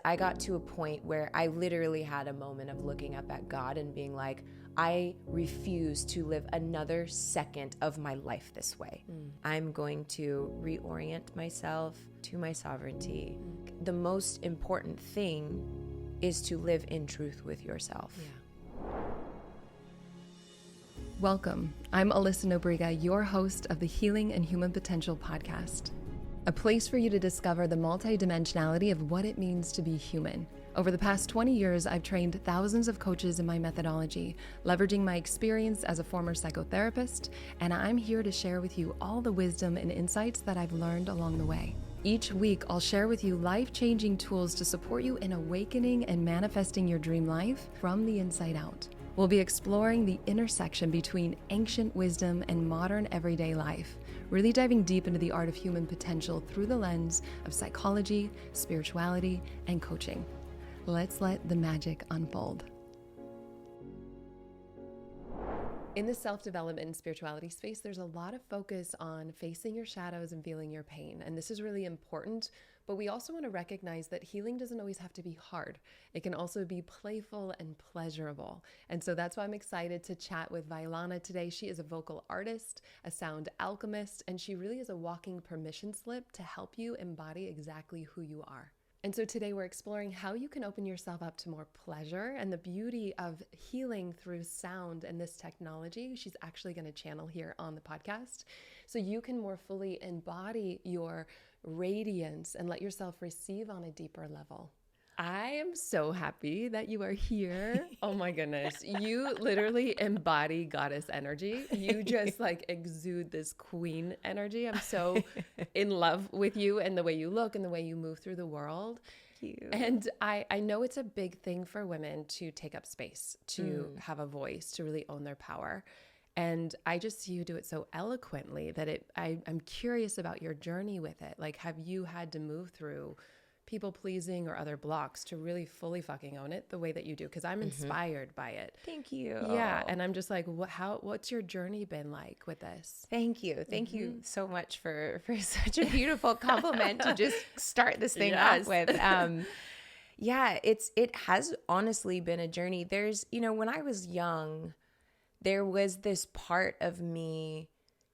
I got to a point where I literally had a moment of looking up at God and being like, I refuse to live another second of my life this way. I'm going to reorient myself to my sovereignty. The most important thing is to live in truth with yourself. Welcome. I'm Alyssa Nobriga, your host of the Healing and Human Potential podcast. A place for you to discover the multidimensionality of what it means to be human. Over the past 20 years, I've trained thousands of coaches in my methodology, leveraging my experience as a former psychotherapist, and I'm here to share with you all the wisdom and insights that I've learned along the way. Each week, I'll share with you life-changing tools to support you in awakening and manifesting your dream life from the inside out. We'll be exploring the intersection between ancient wisdom and modern everyday life, really diving deep into the art of human potential through the lens of psychology, spirituality, and coaching. Let's let the magic unfold. In the self-development and spirituality space, there's a lot of focus on facing your shadows and feeling your pain. And this is really important, but we also want to recognize that healing doesn't always have to be hard. It can also be playful and pleasurable. And so that's why I'm excited to chat with Vylana today. She is a vocal artist, a sound alchemist, and she really is a walking permission slip to help you embody exactly who you are. And so today we're exploring how you can open yourself up to more pleasure and the beauty of healing through sound and this technology she's actually going to channel here on the podcast, so you can more fully embody your radiance and let yourself receive on a deeper level. I am so happy that you are here. Oh my goodness. You literally embody goddess energy. You just like exude this queen energy. I'm so in love with you and the way you look and the way you move through the world. Thank you. And I know it's a big thing for women to take up space, to have a voice, to really own their power. And I just see you do it so eloquently that I'm curious about your journey with it. Like, have you had to move through people pleasing or other blocks to really fully fucking own it the way that you do? Because I'm inspired by it. Thank you. Yeah. And I'm just like, what's your journey been like with this? Thank you. Thank you so much for such a beautiful compliment to just start this thing off with. It has honestly been a journey. There's, when I was young, there was this part of me,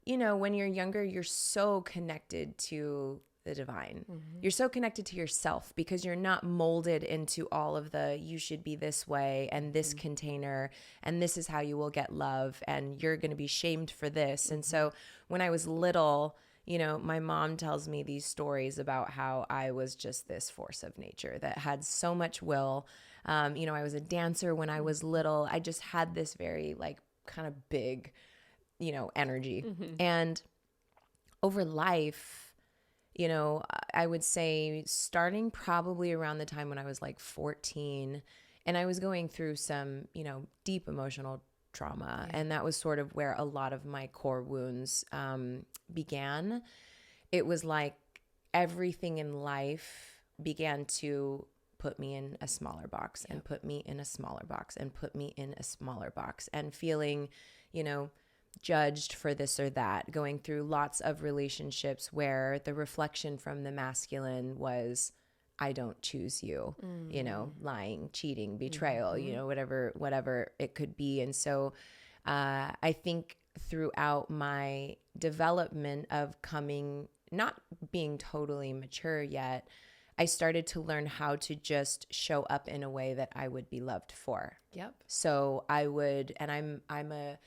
when you're younger, you're so connected to the divine. You're so connected to yourself because you're not molded into all of the, you should be this way and this container and this is how you will get love and you're going to be shamed for this. And so when I was little, my mom tells me these stories about how I was just this force of nature that had so much will. I was a dancer when I was little. I just had this very like kind of big, energy. And over life, I would say starting probably around the time when I was like 14 and I was going through some, deep emotional trauma. And that was sort of where a lot of my core wounds began. It was like everything in life began to put me in a smaller box and put me in a smaller box and put me in a smaller box and feeling, judged for this or that, going through lots of relationships where the reflection from the masculine was, I don't choose you, lying, cheating, betrayal, whatever it could be. And so I think throughout my development of not being totally mature yet, I started to learn how to just show up in a way that I would be loved for. Yep. So I would, and I'm a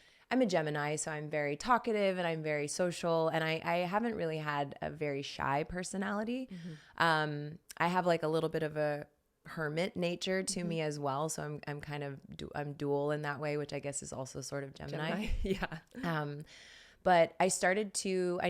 Gemini, so I'm very talkative and I'm very social, and I haven't really had a very shy personality. I have like a little bit of a hermit nature to me as well, so I'm kind of I'm dual in that way, which I guess is also sort of Gemini. Yeah. But I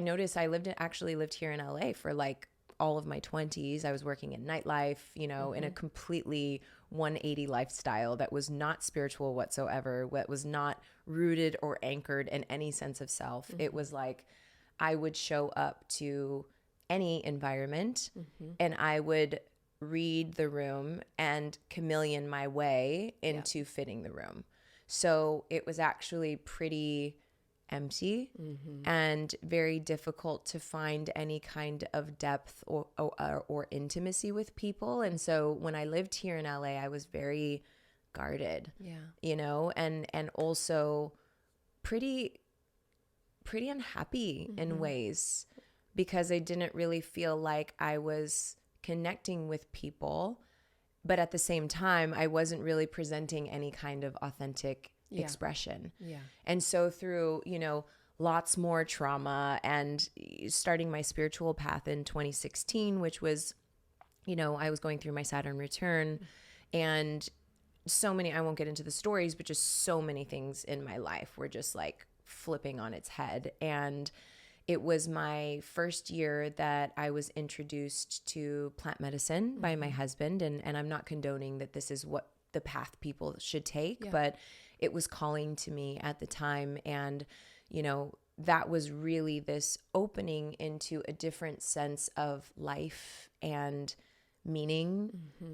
noticed I actually lived here in LA for like all of my 20s. I was working in nightlife, in a completely 180 lifestyle that was not spiritual whatsoever, that was not rooted or anchored in any sense of self. It was like I would show up to any environment and I would read the room and chameleon my way into fitting the room. So it was actually pretty empty and very difficult to find any kind of depth or intimacy with people. And so when I lived here in LA, I was very guarded, you know, and also pretty unhappy in ways, because I didn't really feel like I was connecting with people, but at the same time, I wasn't really presenting any kind of authentic expression. And so through, you know, lots more trauma and starting my spiritual path in 2016, which was, you know, I was going through my Saturn return, and so many, I won't get into the stories, but just so many things in my life were just like flipping on its head. And it was my first year that I was introduced to plant medicine by my husband. And I'm not condoning that this is what the path people should take, but it was calling to me at the time. And, you know, that was really this opening into a different sense of life and meaning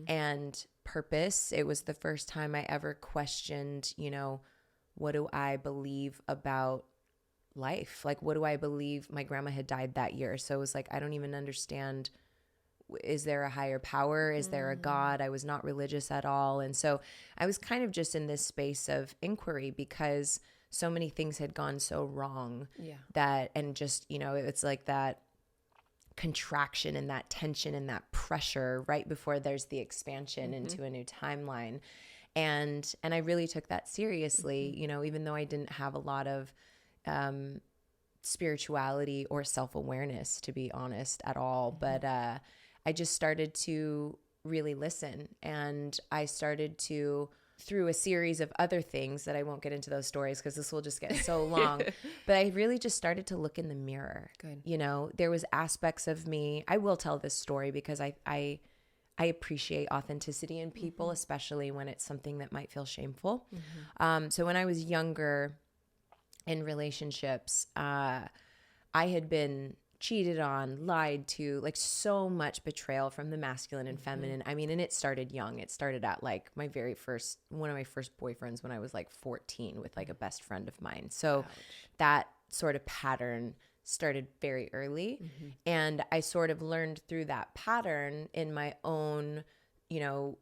and purpose. It was the first time I ever questioned, you know, what do I believe about life? Like, what do I believe? My grandma had died that year. So it was like, I don't even understand. Is there a higher power? Is there a God? I was not religious at all. And so I was kind of just in this space of inquiry, because so many things had gone so wrong that, and just, you know, it's like that contraction and that tension and that pressure right before there's the expansion into a new timeline. And I really took that seriously, you know, even though I didn't have a lot of spirituality or self-awareness, to be honest, at all. But I just started to really listen, and I started to, through a series of other things that I won't get into those stories because this will just get so long, but I really just started to look in the mirror. Good. You know, there was aspects of me, I will tell this story because I appreciate authenticity in people, especially when it's something that might feel shameful. So when I was younger in relationships, I had been cheated on, lied to, like so much betrayal from the masculine and feminine. I mean, and it started young. It started at like one of my first boyfriends when I was like 14 with like a best friend of mine. So that sort of pattern started very early. And I sort of learned through that pattern in my own, you know,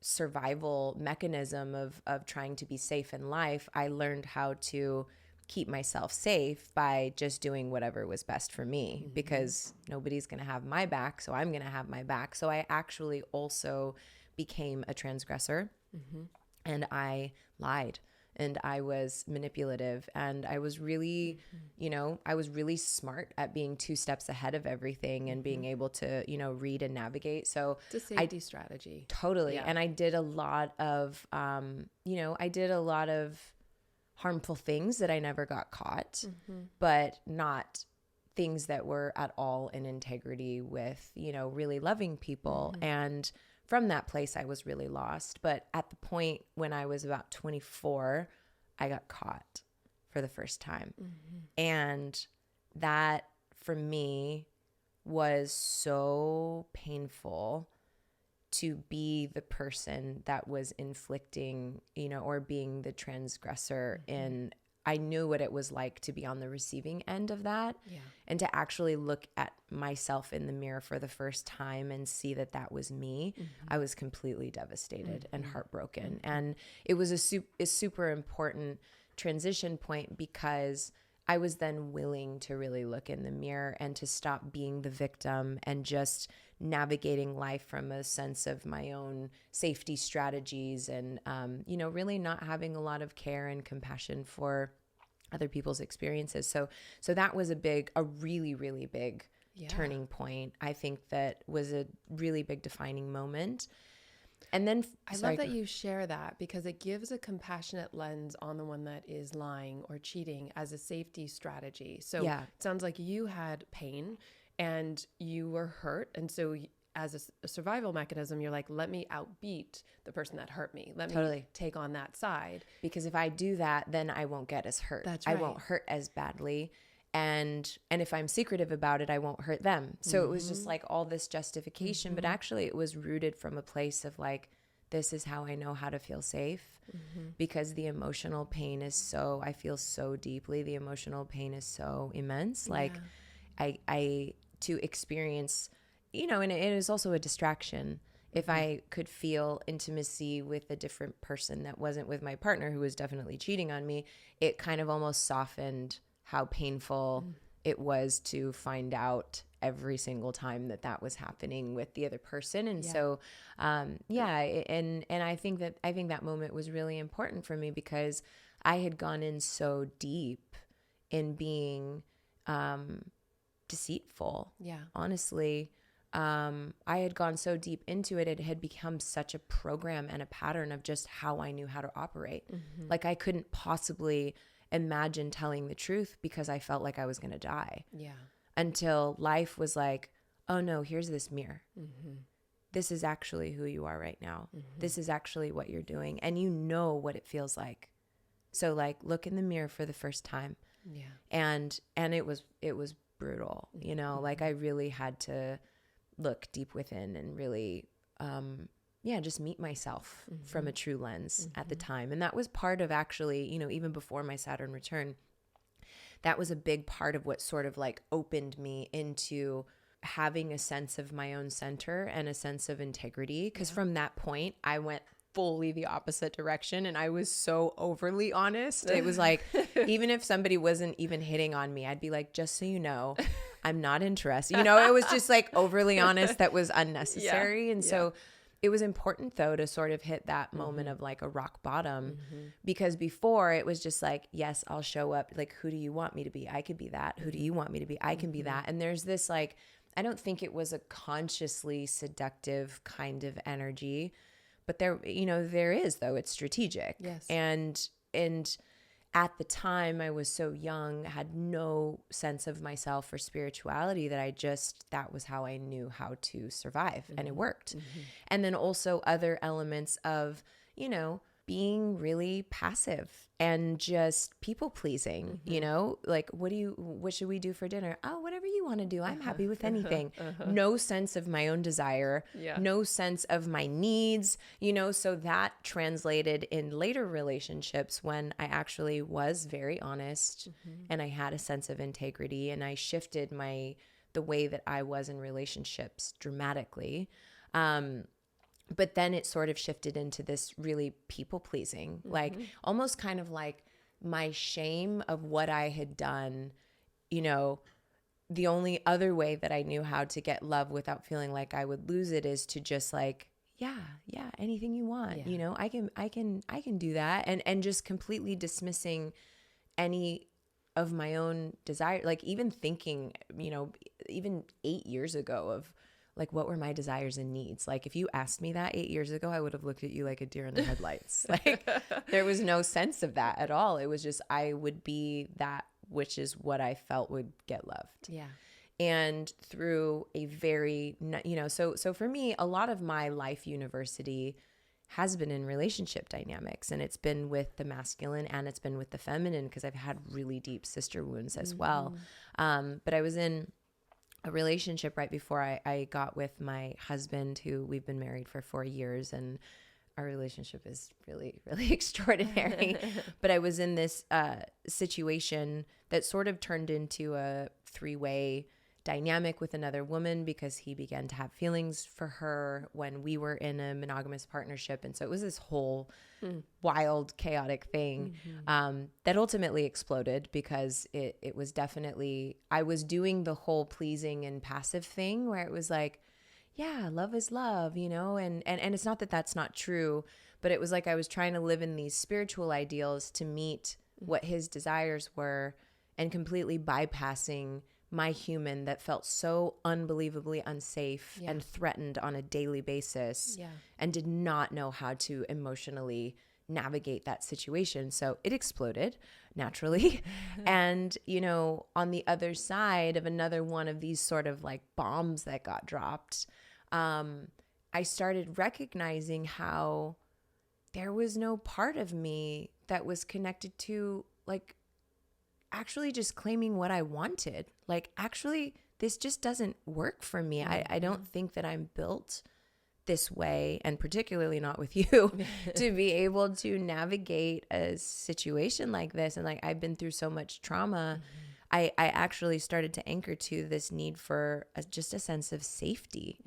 survival mechanism of trying to be safe in life. I learned how to keep myself safe by just doing whatever was best for me, because nobody's going to have my back. So I'm going to have my back. So I actually also became a transgressor, and I lied, and I was manipulative, and I was really, you know, I was really smart at being 2 steps ahead of everything and being able to, you know, read and navigate. So it's a safety strategy. Totally. Yeah. And I did a lot of, you know, I did a lot of harmful things that I never got caught, but not things that were at all in integrity with, you know, really loving people. And from that place, I was really lost. But at the point when I was about 24, I got caught for the first time. And that for me was so painful, to be the person that was inflicting, you know, or being the transgressor in, I knew what it was like to be on the receiving end of that, and to actually look at myself in the mirror for the first time and see that that was me. I was completely devastated and heartbroken. And it was a super important transition point, because I was then willing to really look in the mirror and to stop being the victim and just navigating life from a sense of my own safety strategies, and, you know, really not having a lot of care and compassion for other people's experiences. So that was a really, really big turning point. I think that was a really big defining moment. And then I love that you share that, because it gives a compassionate lens on the one that is lying or cheating as a safety strategy. So it sounds like you had pain and you were hurt. And so as a survival mechanism, you're like, let me outbeat the person that hurt me. Let me take on that side. Because if I do that, then I won't get as hurt. That's right. I won't hurt as badly. And if I'm secretive about it, I won't hurt them. So it was just like all this justification, but actually it was rooted from a place of like, this is how I know how to feel safe, because the emotional pain is so, I feel so deeply. The emotional pain is so immense. Like I to experience, you know, and it is also a distraction. If I could feel intimacy with a different person that wasn't with my partner, who was definitely cheating on me, it kind of almost softened how painful it was to find out every single time that that was happening with the other person. And so, and I think that moment was really important for me, because I had gone in so deep in being deceitful. Honestly, I had gone so deep into it. It had become such a program and a pattern of just how I knew how to operate. Like I couldn't possibly imagine telling the truth, because I felt like I was going to die. Until life was like, oh no, here's this mirror. This is actually who you are right now. This is actually what you're doing. And you know what it feels like. So like, look in the mirror for the first time. And it was brutal, you know, like I really had to look deep within and really, just meet myself from a true lens at the time. And that was part of actually, you know, even before my Saturn return, that was a big part of what sort of like opened me into having a sense of my own center and a sense of integrity. Because from that point, I went fully the opposite direction, and I was so overly honest. It was like, even if somebody wasn't even hitting on me, I'd be like, just so you know, I'm not interested. You know, it was just like overly honest that was unnecessary. And so it was important though to sort of hit that moment of like a rock bottom, because before it was just like, yes, I'll show up. Like, who do you want me to be? I could be that. Who do you want me to be? I can be that. And there's this like, I don't think it was a consciously seductive kind of energy, but there, you know, there is, though. It's strategic. And at the time I was so young, had no sense of myself or spirituality, that was how I knew how to survive, and it worked. And then also other elements of, you know, being really passive and just people pleasing, you know, like, what should we do for dinner? Oh, whatever you want to do. I'm happy with anything. No sense of my own desire, no sense of my needs, you know, so that translated in later relationships when I actually was very honest and I had a sense of integrity, and I shifted the way that I was in relationships dramatically. But then it sort of shifted into this really people pleasing, like almost kind of like my shame of what I had done. You know, the only other way that I knew how to get love without feeling like I would lose it is to just like, yeah, anything you want, you know, I can do that. And just completely dismissing any of my own desire. Like even thinking, you know, even 8 years ago of, like, what were my desires and needs? Like, if you asked me that 8 years ago, I would have looked at you like a deer in the headlights. Like, there was no sense of that at all. It was just, I would be that, which is what I felt would get loved. And through a very, you know, so for me, a lot of my life university has been in relationship dynamics, and it's been with the masculine and it's been with the feminine, because I've had really deep sister wounds as well. But I was in a relationship right before I got with my husband, who we've been married for 4 years, and our relationship is really, really extraordinary. But I was in this situation that sort of turned into a 3-way dynamic with another woman, because he began to have feelings for her when we were in a monogamous partnership. And so it was this whole wild, chaotic thing that ultimately exploded, because it was definitely, I was doing the whole pleasing and passive thing where it was like, yeah, love is love, you know, and it's not that that's not true, but it was like I was trying to live in these spiritual ideals to meet what his desires were, and completely bypassing my human that felt so unbelievably unsafe and threatened on a daily basis, and did not know how to emotionally navigate that situation. So it exploded naturally. And, you know, on the other side of another one of these sort of like bombs that got dropped, I started recognizing how there was no part of me that was connected to like actually just claiming what I wanted. Like, actually, this just doesn't work for me. I don't think that I'm built this way, and particularly not with you, to be able to navigate a situation like this. And like, I've been through so much trauma. I actually started to anchor to this need for just a sense of safety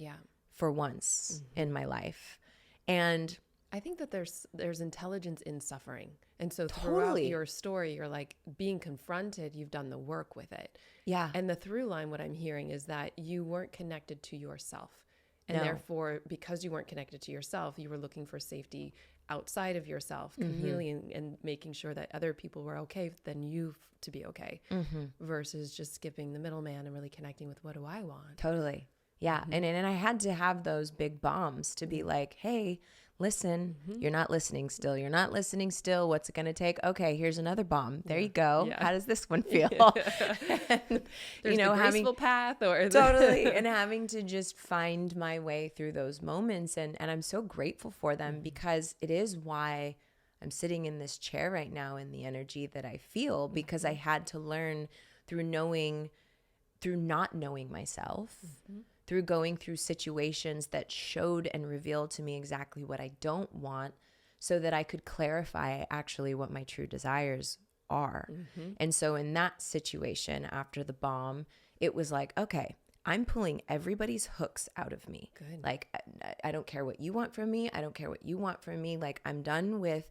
for once in my life. And I think that there's intelligence in suffering. And so throughout your story, you're like being confronted, you've done the work with it. Yeah. And the through line, what I'm hearing is that you weren't connected to yourself. And therefore, because you weren't connected to yourself, you were looking for safety outside of yourself, chameleon and making sure that other people were okay, then you to be okay, versus just skipping the middleman and really connecting with, what do I want? Totally. Yeah. And I had to have those big bombs to be like, hey, listen, you're not listening still. You're not listening still. What's it going to take? Okay, here's another bomb. There you go. How does this one feel? And, There's the graceful path or totally. And having to just find my way through those moments. And I'm so grateful for them because it is why I'm sitting in this chair right now in the energy that I feel, because I had to learn through not knowing myself, through going through situations that showed and revealed to me exactly what I don't want, so that I could clarify actually what my true desires are. And so in that situation, after the bomb, it was like, okay, I'm pulling everybody's hooks out of me. Good. Like, I don't care what you want from me. I don't care what you want from me. Like, I'm done with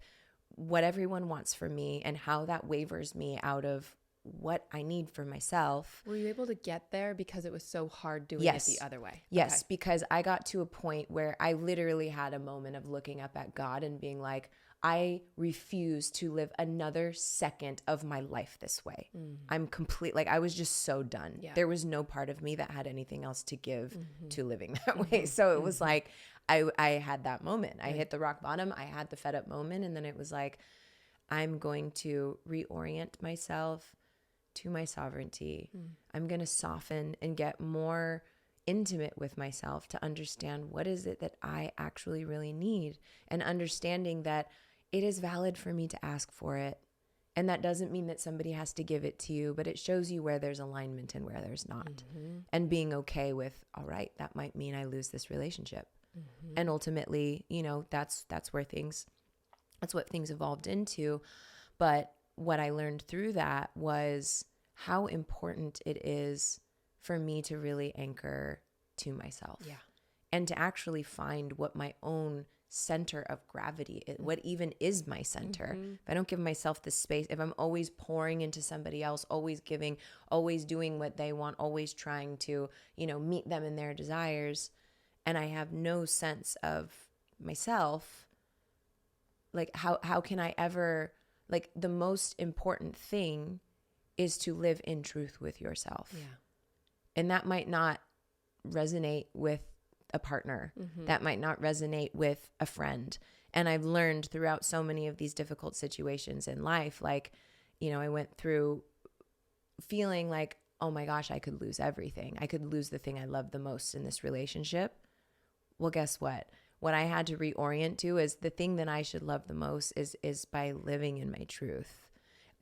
what everyone wants from me and how that wavers me out of what I need for myself. Were you able to get there because it was so hard doing it the other way? Yes, because I got to a point where I literally had a moment of looking up at God and being like, I refuse to live another second of my life this way. I'm complete. Like, I was just so done. There was no part of me that had anything else to give to living that way. So it was like, I had that moment. I hit the rock bottom. I had the fed up moment. And then it was like, I'm going to reorient myself to my sovereignty. I'm going to soften and get more intimate with myself to understand what is it that I actually really need, and understanding that it is valid for me to ask for it. And that doesn't mean that somebody has to give it to you, but it shows you where there's alignment and where there's not. And being okay with, all right, that might mean I lose this relationship. And ultimately, you know, that's what things evolved into. But what I learned through that was how important it is for me to really anchor to myself. And to actually find what my own center of gravity is, what even is my center. If I don't give myself the space, if I'm always pouring into somebody else, always giving, always doing what they want, always trying to, you know, meet them in their desires, and I have no sense of myself, like how can I ever, like, the most important thing is to live in truth with yourself. And that might not resonate with a partner. That might not resonate with a friend. And I've learned throughout so many of these difficult situations in life, like, you know, I went through feeling like, oh my gosh, I could lose everything. I could lose the thing I love the most in this relationship. Well, guess what? What I had to reorient to is the thing that I should love the most is by living in my truth.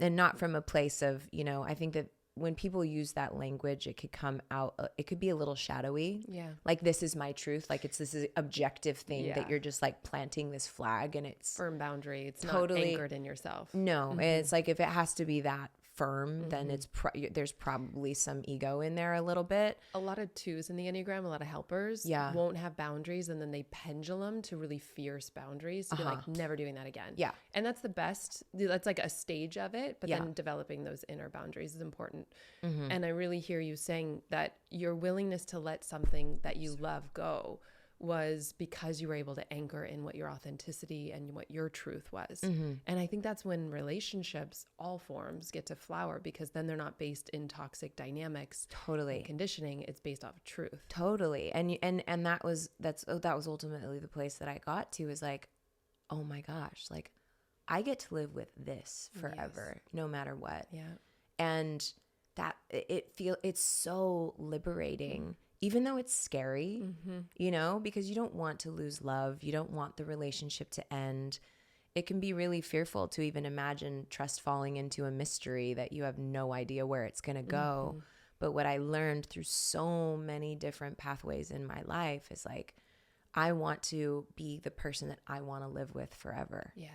And not from a place of, you know, I think that when people use that language, it could come out, it could be a little shadowy. Like, this is my truth. Like, it's this objective thing that you're just like planting this flag, and it's firm boundary. It's totally not anchored in yourself. No, it's like, if it has to be that firm, then it's there's probably some ego in there a little bit. A lot of twos in the Enneagram, a lot of helpers won't have boundaries, and then they pendulum to really fierce boundaries to be like, never doing that again. And that's the best. That's like a stage of it, but then developing those inner boundaries is important. And I really hear you saying that your willingness to let something that you love go was because you were able to anchor in what your authenticity and what your truth was. And I think that's when relationships, all forms, get to flower, because then they're not based in toxic dynamics. And conditioning. It's based off of truth. And that was ultimately the place that I got to, is like, oh my gosh, like, I get to live with this forever, no matter what. And that it's so liberating. Even though it's scary, you know, because you don't want to lose love. You don't want the relationship to end. It can be really fearful to even imagine trust falling into a mystery that you have no idea where it's going to go. But what I learned through so many different pathways in my life is like, I want to be the person that I want to live with forever. Yes.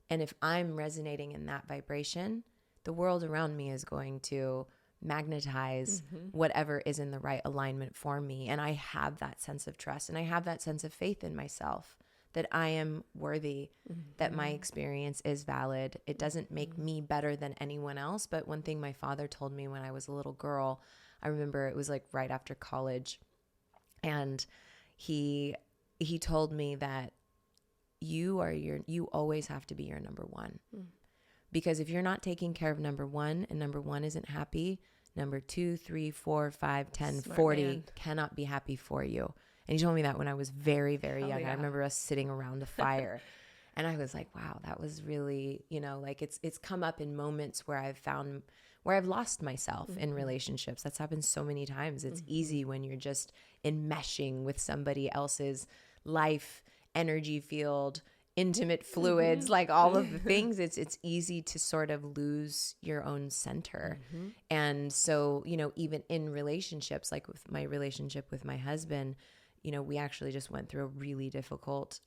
And if I'm resonating in that vibration, the world around me is going to magnetize whatever is in the right alignment for me. And I have that sense of trust, and I have that sense of faith in myself that I am worthy, that my experience is valid. It doesn't make me better than anyone else. But one thing my father told me when I was a little girl, I remember it was like right after college, and he told me that you always have to be your number one. Because if you're not taking care of number one, and number one isn't happy, number 2, 3, 4, 5, 10, Smart 40 man. cannot be happy for you. And he told me that when I was very, very young. Yeah. I remember us sitting around the fire and I was like, wow, that was really, like it's come up in moments where I've lost myself in relationships. That's happened so many times. It's easy when you're just enmeshing with somebody else's life, energy field, intimate fluids, like all of the things. It's easy to sort of lose your own center. And so, even in relationships, like with my relationship with my husband, we actually just went through a really difficult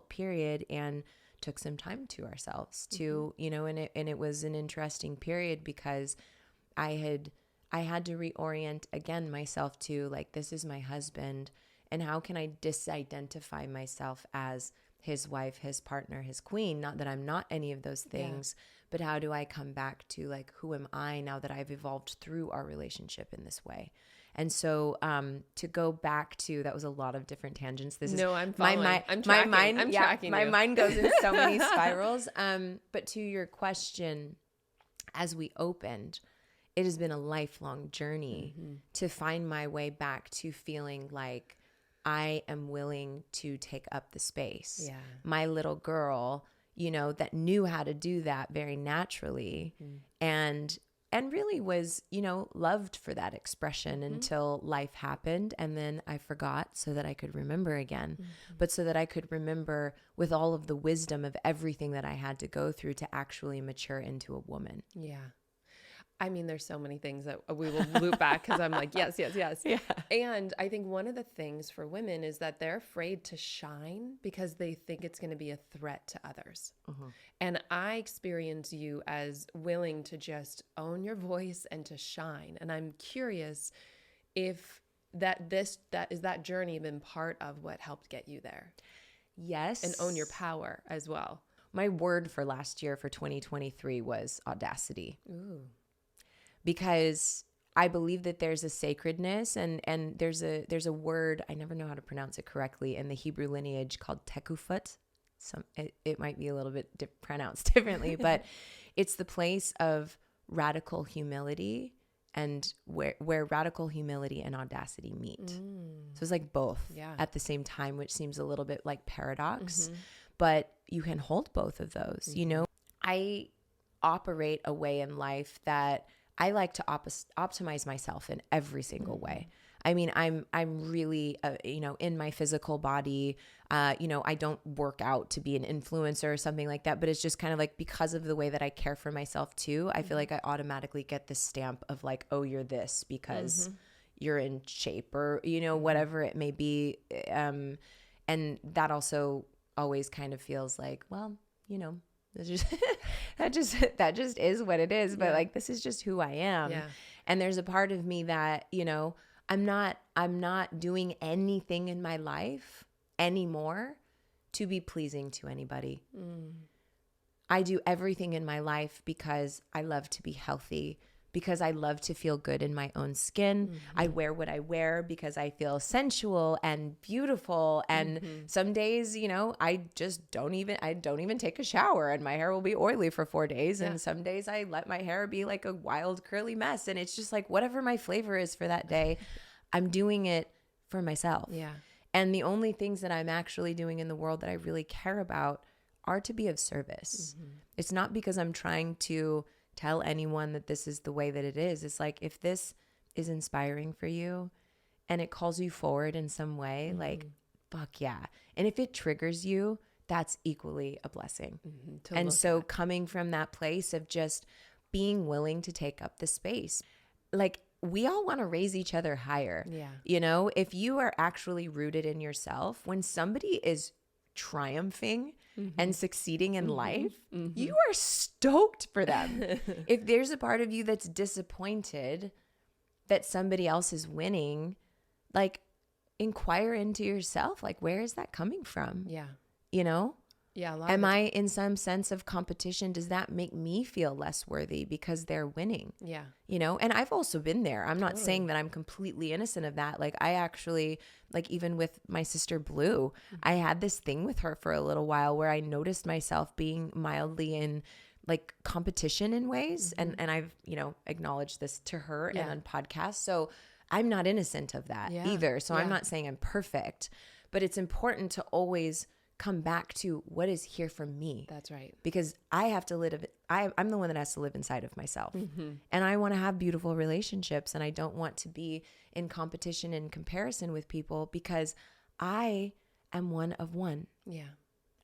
period and took some time to ourselves to, and it was an interesting period because I had to reorient again myself to like, this is my husband, and how can I disidentify myself as his wife, his partner, his queen? Not that I'm not any of those things, but how do I come back to like, who am I now that I've evolved through our relationship in this way? And so to go back to, that was a lot of different tangents. I'm following. I'm tracking my you. mind goes in so many spirals. But to your question, as we opened, it has been a lifelong journey to find my way back to feeling like I am willing to take up the space. Yeah. My little girl, that knew how to do that very naturally, and really was, loved for that expression until life happened. And then I forgot so that I could remember again, but so that I could remember with all of the wisdom of everything that I had to go through to actually mature into a woman. Yeah. I mean, there's so many things that we will loop back because I'm like, yes. Yeah. And I think one of the things for women is that they're afraid to shine because they think it's going to be a threat to others. And I experience you as willing to just own your voice and to shine. And I'm curious if that journey been part of what helped get you there. Yes. And own your power as well. My word for last year, for 2023, was audacity. Ooh. Because I believe that there's a sacredness and there's a word, I never know how to pronounce it correctly, in the Hebrew lineage called tekufut. It might be a little bit pronounced differently, but it's the place of radical humility, and where radical humility and audacity meet. So it's like both at the same time, which seems a little bit like paradox, but you can hold both of those. I operate a way in life that I like to optimize myself in every single way. I mean, I'm really, in my physical body, I don't work out to be an influencer or something like that, but it's just kind of like, because of the way that I care for myself too, I feel like I automatically get this stamp of like, oh, you're this because you're in shape, or, whatever it may be. And that also always kind of feels like, well, that just is what it is. But like, this is just who I am. Yeah. And there's a part of me that, I'm not doing anything in my life anymore to be pleasing to anybody. I do everything in my life because I love to be healthy, because I love to feel good in my own skin. I wear what I wear because I feel sensual and beautiful. And some days, I don't even take a shower and my hair will be oily for 4 days. And some days I let my hair be like a wild curly mess. And it's just like, whatever my flavor is for that day, I'm doing it for myself. Yeah. And the only things that I'm actually doing in the world that I really care about are to be of service. It's not because I'm trying to tell anyone that this is the way that it is. It's like, if this is inspiring for you and it calls you forward in some way, like, fuck yeah. And if it triggers you, that's equally a blessing. And so coming from that place of just being willing to take up the space, like, we all want to raise each other higher. Yeah. You know, if you are actually rooted in yourself, when somebody is triumphing and succeeding in life, you are stoked for them. If there's a part of you that's disappointed that somebody else is winning, like, inquire into yourself, like, where is that coming from? Yeah. You know? Yeah. Am I in some sense of competition? Does that make me feel less worthy because they're winning? Yeah. You know, and I've also been there. I'm not saying that I'm completely innocent of that. Like, I actually, like, even with my sister Blue, I had this thing with her for a little while where I noticed myself being mildly in like competition in ways. And I've, you know, acknowledged this to her and on podcasts. So I'm not innocent of that either. So I'm not saying I'm perfect, but it's important to always come back to what is here for me. That's right. Because I have to live, I'm the one that has to live inside of myself. And I want to have beautiful relationships, and I don't want to be in competition and comparison with people, because I am one of one. Yeah.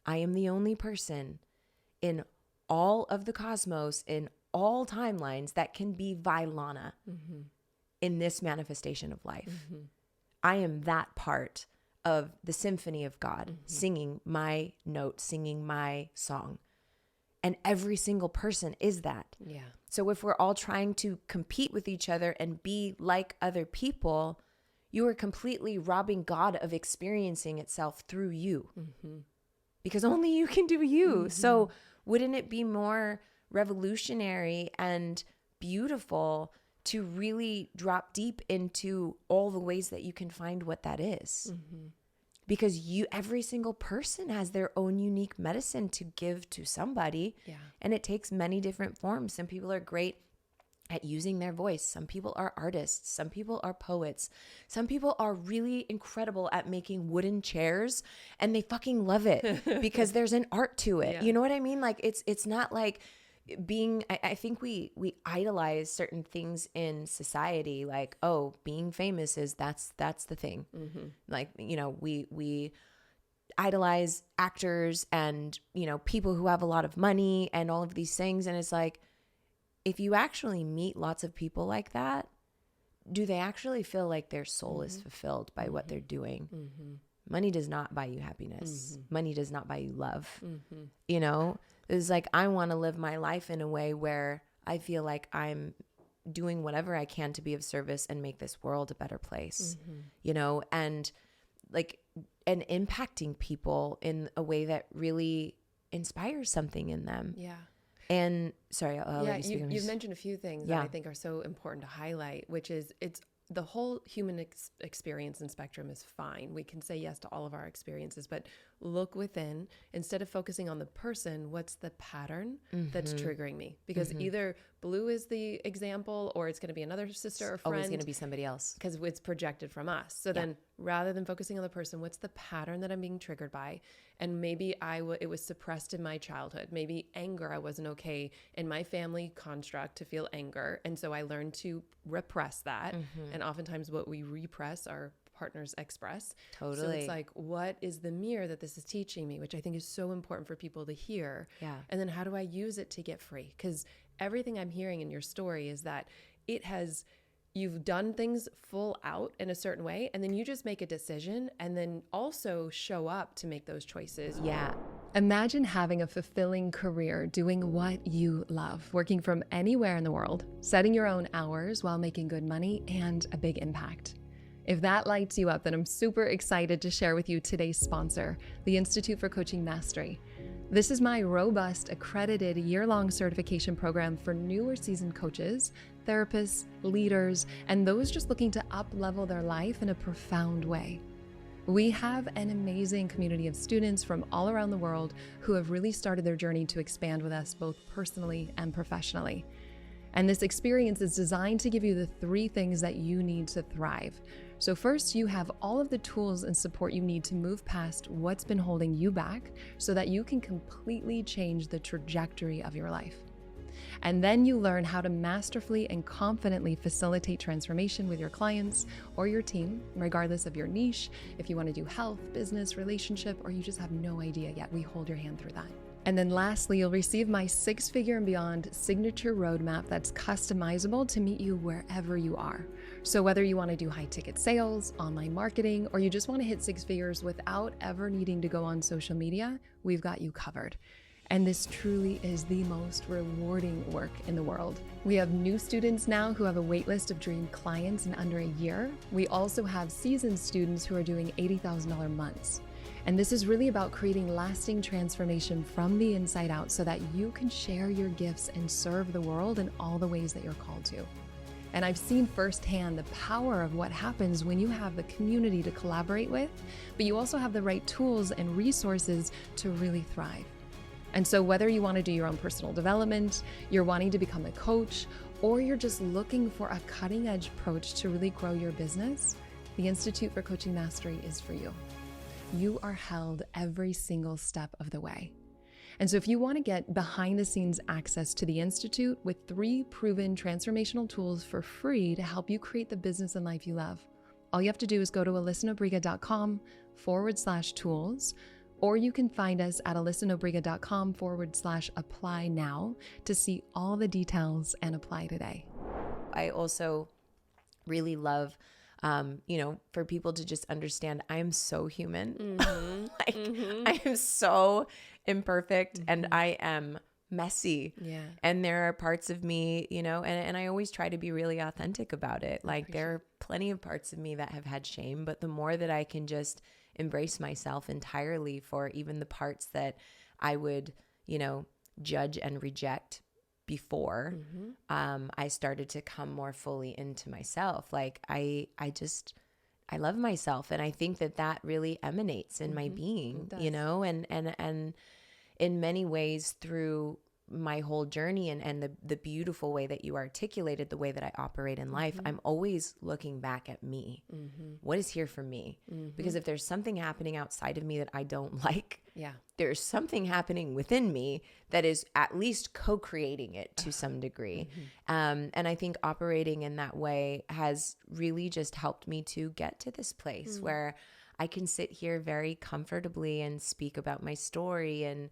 I am the only person in all of the cosmos, in all timelines, that can be Vylana in this manifestation of life. I am that part of the symphony of God, singing my note, singing my song. And every single person is that. Yeah. So if we're all trying to compete with each other and be like other people, you are completely robbing God of experiencing itself through you. Because only you can do you. So wouldn't it be more revolutionary and beautiful to really drop deep into all the ways that you can find what that is? Because every single person has their own unique medicine to give to somebody. Yeah. And it takes many different forms. Some people are great at using their voice. Some people are artists. Some people are poets. Some people are really incredible at making wooden chairs, and they fucking love it because there's an art to it. Yeah. You know what I mean? Like, it's not like being, I think we idolize certain things in society, like, oh, being famous is that's the thing. Like, you know, we idolize actors and, you know, people who have a lot of money and all of these things. And it's like, if you actually meet lots of people like that, do they actually feel like their soul is fulfilled by what they're doing? Money does not buy you happiness. Money does not buy you love. You know, it's like, I want to live my life in a way where I feel like I'm doing whatever I can to be of service and make this world a better place, you know, and like, and impacting people in a way that really inspires something in them. Yeah. And sorry, I'll let you speak. You've mentioned a few things that I think are so important to highlight, which is it's the whole human experience and spectrum is fine. We can say yes to all of our experiences, but look within. Instead of focusing on the person, what's the pattern that's triggering me? Because either Blue is the example, or it's going to be another sister or friend. Always going to be somebody else. Because it's projected from us. So then rather than focusing on the person, what's the pattern that I'm being triggered by? And maybe it was suppressed in my childhood. Maybe anger, I wasn't okay in my family construct to feel anger. And so I learned to repress that. And oftentimes what we repress, our partners express. Totally. So it's like, what is the mirror that this is teaching me, which I think is so important for people to hear. Yeah. And then how do I use it to get free? Because everything I'm hearing in your story is that you've done things full out in a certain way, and then you just make a decision and then also show up to make those choices. Yeah. Imagine having a fulfilling career doing what you love, working from anywhere in the world, setting your own hours while making good money and a big impact. If that lights you up, then I'm super excited to share with you today's sponsor, the Institute for Coaching Mastery. This is my robust, accredited year-long certification program for newer seasoned coaches, therapists, leaders, and those just looking to up-level their life in a profound way. We have an amazing community of students from all around the world who have really started their journey to expand with us both personally and professionally. And this experience is designed to give you the 3 things that you need to thrive. So first, you have all of the tools and support you need to move past what's been holding you back so that you can completely change the trajectory of your life. And then you learn how to masterfully and confidently facilitate transformation with your clients or your team, regardless of your niche. If you want to do health, business, relationship, or you just have no idea yet, we hold your hand through that. And then lastly, you'll receive my 6-figure and beyond signature roadmap that's customizable to meet you wherever you are. So whether you want to do high ticket sales, online marketing, or you just want to hit 6 figures without ever needing to go on social media, we've got you covered. And this truly is the most rewarding work in the world. We have new students now who have a waitlist of dream clients in under a year. We also have seasoned students who are doing $80,000 months. And this is really about creating lasting transformation from the inside out so that you can share your gifts and serve the world in all the ways that you're called to. And I've seen firsthand the power of what happens when you have the community to collaborate with, but you also have the right tools and resources to really thrive. And so whether you want to do your own personal development, you're wanting to become a coach, or you're just looking for a cutting-edge approach to really grow your business, the Institute for Coaching Mastery is for you. You are held every single step of the way. And so if you want to get behind the scenes access to the Institute with 3 proven transformational tools for free to help you create the business and life you love, all you have to do is go to alyssanobriga.com/tools, or you can find us at alyssanobriga.com/apply now to see all the details and apply today. I also really love, for people to just understand I am so human. I am so imperfect and I am messy. Yeah. And there are parts of me, and I always try to be really authentic about it. Like there are plenty of parts of me that have had shame, but the more that I can just embrace myself entirely for even the parts that I would, judge and reject before, I started to come more fully into myself. Like I love myself. And I think that really emanates in my being, and in many ways through my whole journey and the beautiful way that you articulated the way that I operate in life, I'm always looking back at me. What is here for me? Because if there's something happening outside of me that I don't like, there's something happening within me that is at least co-creating it to some degree. And I think operating in that way has really just helped me to get to this place where I can sit here very comfortably and speak about my story. And,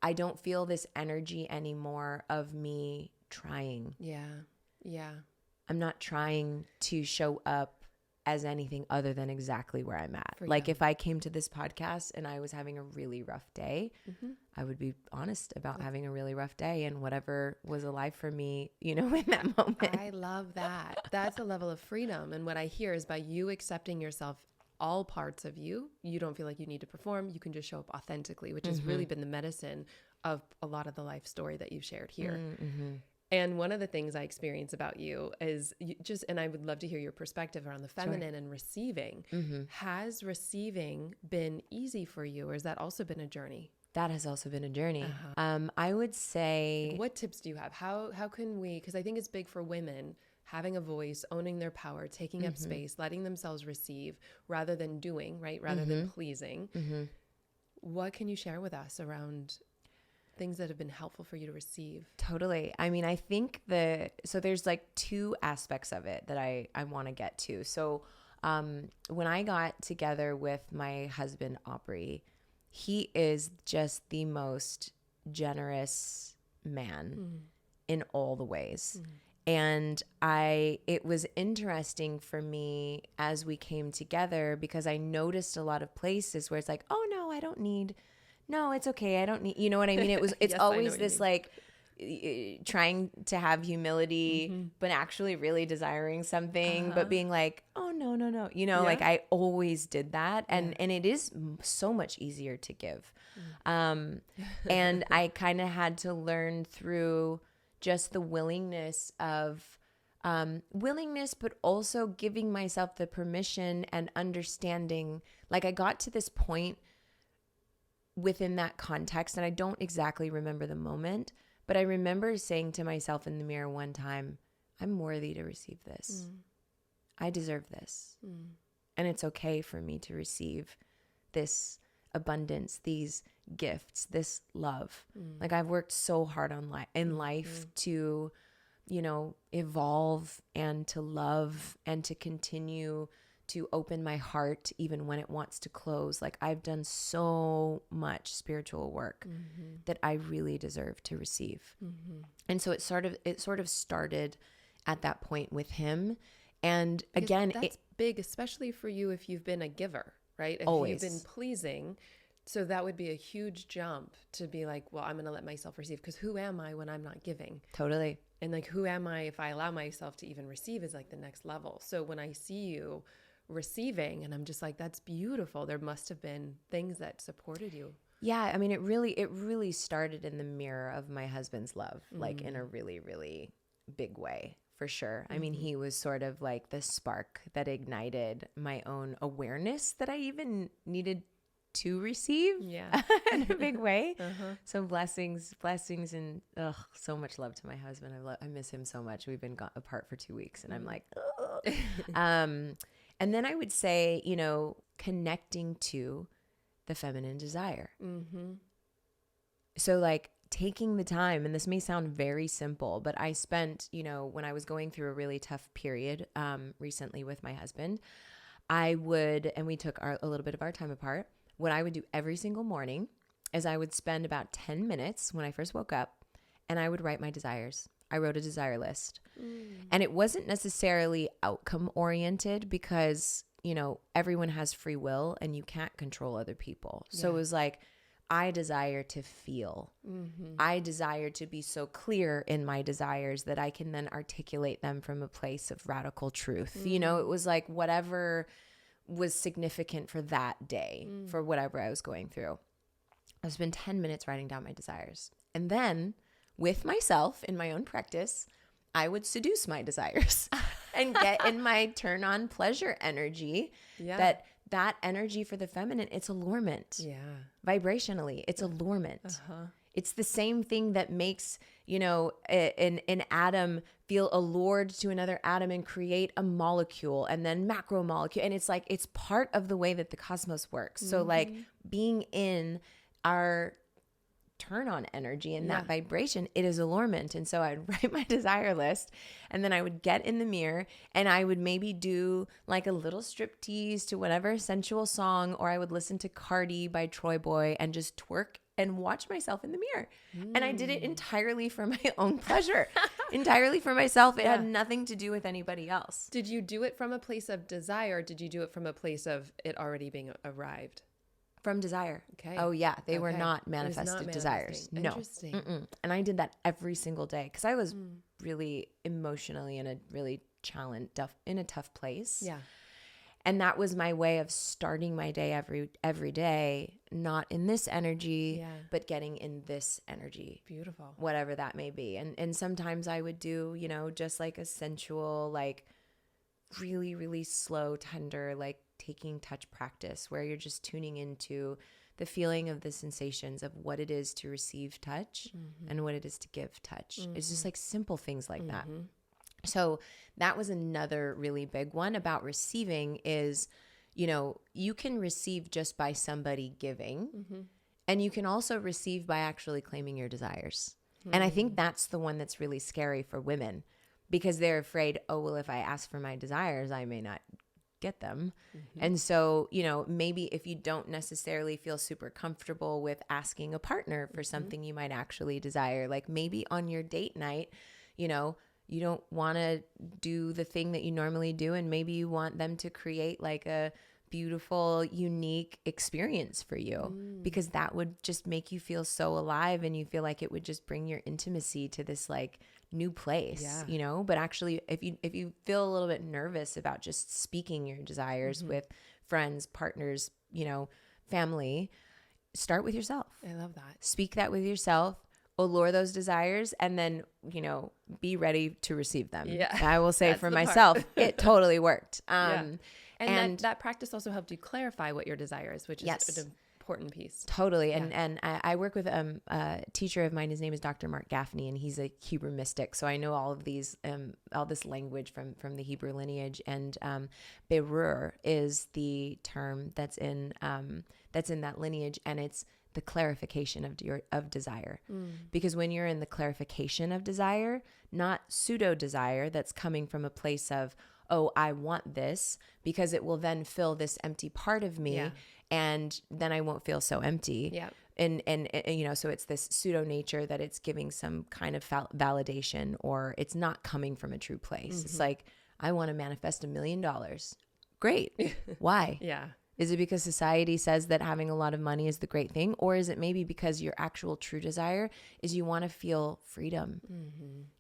I don't feel this energy anymore of me trying. Yeah. I'm not trying to show up as anything other than exactly where I'm at. Like if I came to this podcast and I was having a really rough day, I would be honest about having a really rough day and whatever was alive for me, in that moment. I love that. That's a level of freedom. And what I hear is by you accepting yourself, all parts of you, you don't feel like you need to perform. You can just show up authentically, which has really been the medicine of a lot of the life story that you've shared here. And one of the things I experience about you is and I would love to hear your perspective around the feminine and receiving. Has receiving been easy for you, or has that also been a journey? That has also been a journey. I would say... What tips do you have? How can we, because I think it's big for women, having a voice, owning their power, taking up space, letting themselves receive rather than doing, right? Rather than pleasing. What can you share with us around things that have been helpful for you to receive? Totally. I mean, I think so there's like 2 aspects of it that I want to get to. So when I got together with my husband, Aubrey, he is just the most generous man in all the ways. And it was interesting for me as we came together because I noticed a lot of places where it's like, oh no, I don't need, no, it's okay. I don't need, you know what I mean? It's always this like trying to have humility, but actually really desiring something, but being like, oh no, like I always did that. And it is so much easier to give. And I kind of had to learn through just the willingness, but also giving myself the permission and understanding. Like I got to this point within that context, and I don't exactly remember the moment, but I remember saying to myself in the mirror one time, I'm worthy to receive this. I deserve this. And it's okay for me to receive this abundance, these gifts, this love. Like I've worked so hard in life to, evolve and to love and to continue to open my heart even when it wants to close. Like I've done so much spiritual work that I really deserve to receive. And so it sort of started at that point with him. And Because again, that's big, especially for you if you've been a giver, right? If Always. you've been pleasing. So that would be a huge jump to be like, well, I'm going to let myself receive, because who am I when I'm not giving? totally. And like, who am I if I allow myself to even receive is like the next level. So when I see you receiving, and I'm just like, that's beautiful. There must have been things that supported you. Yeah, I mean, it really started in the mirror of my husband's love, like in a really, really big way, for sure. I mean, he was sort of like the spark that ignited my own awareness that I even needed to receive in a big way. So blessings, and so much love to my husband. I miss him so much. We've been apart for 2 weeks, and I'm like, and then I would say, you know, connecting to the feminine desire. So like taking the time, and this may sound very simple, but I spent, you know, when I was going through a really tough period recently with my husband, and we took a little bit of our time apart. What I would do every single morning is I would spend about 10 minutes when I first woke up, and I would write my desires. I wrote a desire list. And it wasn't necessarily outcome oriented, because, you know, everyone has free will and you can't control other people. So it was like, I desire to feel. I desire to be so clear in my desires that I can then articulate them from a place of radical truth. You know, it was like whatever was significant for that day, for whatever I was going through. I would spend 10 minutes writing down my desires. And then with myself in my own practice, I would seduce my desires and get in my turn on pleasure energy. That energy for the feminine, it's allurement. Vibrationally, it's allurement. It's the same thing that makes, you know, an atom feel allured to another atom and create a molecule and then macromolecule. And it's like, it's part of the way that the cosmos works. So like being in our turn on energy and that vibration, it is allurement. And so I'd write my desire list, and then I would get in the mirror and I would maybe do like a little striptease to whatever sensual song, or I would listen to Cardi by Troy Boy and just twerk and watch myself in the mirror. And I did it entirely for my own pleasure, entirely for myself. It had nothing to do with anybody else. Did you do it from a place of desire? Or did you do it from a place of it already being arrived? From desire. Okay. Oh yeah. They were not manifested desires. No. Interesting. And I did that every single day because I was really emotionally in a really tough place. Yeah. And that was my way of starting my day every day, not in this energy, but getting in this energy. Beautiful. Whatever that may be. And sometimes I would do, you know, just like a sensual, like really, really slow, tender, like taking touch practice where you're just tuning into the feeling of the sensations of what it is to receive touch and what it is to give touch. It's just like simple things like that. So that was another really big one about receiving is, you know, you can receive just by somebody giving, and you can also receive by actually claiming your desires. And I think that's the one that's really scary for women, because they're afraid, oh, well, if I ask for my desires, I may not get them. And so, you know, maybe if you don't necessarily feel super comfortable with asking a partner for something you might actually desire, like maybe on your date night, you know, you don't want to do the thing that you normally do, and maybe you want them to create like a beautiful, unique experience for you, because that would just make you feel so alive, and you feel like it would just bring your intimacy to this like new place, you know. But actually, if you feel a little bit nervous about just speaking your desires with friends, partners, you know, family, start with yourself. I love that. Speak that with yourself. Allure those desires, and then, you know, be ready to receive them. I will say for myself, it totally worked. And that practice also helped you clarify what your desire is, which is an important piece. Totally. And I work with a teacher of mine. His name is Dr. Mark Gaffney, and he's a Hebrew mystic. So I know all of these, all this language from the Hebrew lineage. And berur is the term that's in that lineage, and it's the clarification of desire. Because when you're in the clarification of desire, not pseudo desire that's coming from a place of, oh, I want this, because it will then fill this empty part of me. Yeah. And then I won't feel so empty. Yeah. And you know, so it's this pseudo nature that it's giving some kind of validation, or it's not coming from a true place. It's like, I want to manifest $1 million. Great. Why? Yeah. Is it because society says that having a lot of money is the great thing? Or is it maybe because your actual true desire is you want to feel freedom,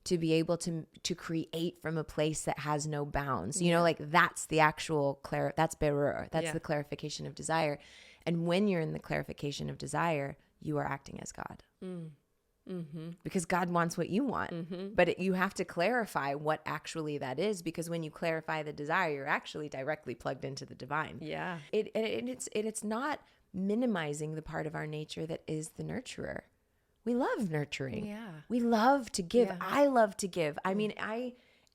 to be able to create from a place that has no bounds? You know, like that's the actual that's berur. That's the clarification of desire. And when you're in the clarification of desire, you are acting as God. Because God wants what you want, but you have to clarify what actually that is, because when you clarify the desire, you're actually directly plugged into the divine. Yeah. It's not minimizing the part of our nature that is the nurturer. We love nurturing. Yeah. We love to give. Yeah. I love to give. I mean,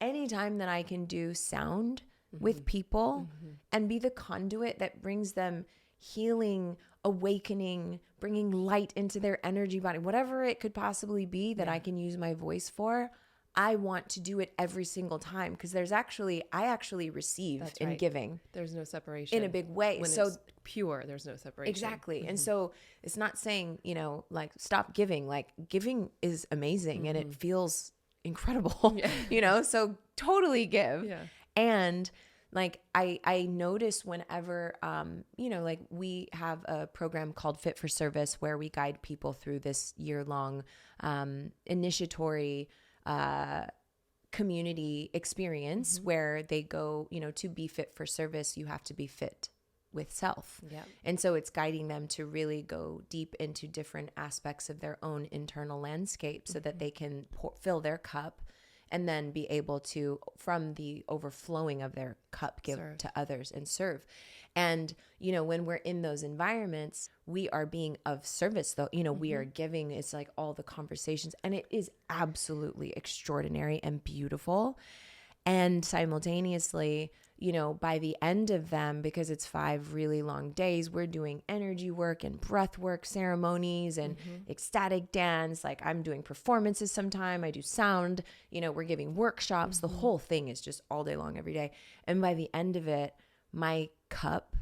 anytime that I can do sound with people and be the conduit that brings them healing, awakening, bringing light into their energy body, whatever it could possibly be that I can use my voice for, I want to do it every single time, because I actually receive in giving. There's no separation in a big way. When so it's pure, there's no separation. Exactly. And so it's not saying, you know, like, stop giving. Like, giving is amazing and it feels incredible, you know, so totally give. Yeah. And like, I notice whenever, you know, like, we have a program called Fit for Service where we guide people through this year-long initiatory community experience where they go, you know, to be fit for service, you have to be fit with self. Yeah. And so it's guiding them to really go deep into different aspects of their own internal landscape so that they can fill their cup and then be able to, from the overflowing of their cup, give to others and serve. And, you know, when we're in those environments, we are being of service, though, you know, we are giving. It's like all the conversations, and it is absolutely extraordinary and beautiful. And simultaneously, you know, by the end of them, because it's 5 really long days, we're doing energy work and breath work ceremonies and ecstatic dance. Like, I'm doing performances sometime. I do sound, you know, we're giving workshops. The whole thing is just all day long, every day. And by the end of it, my cup,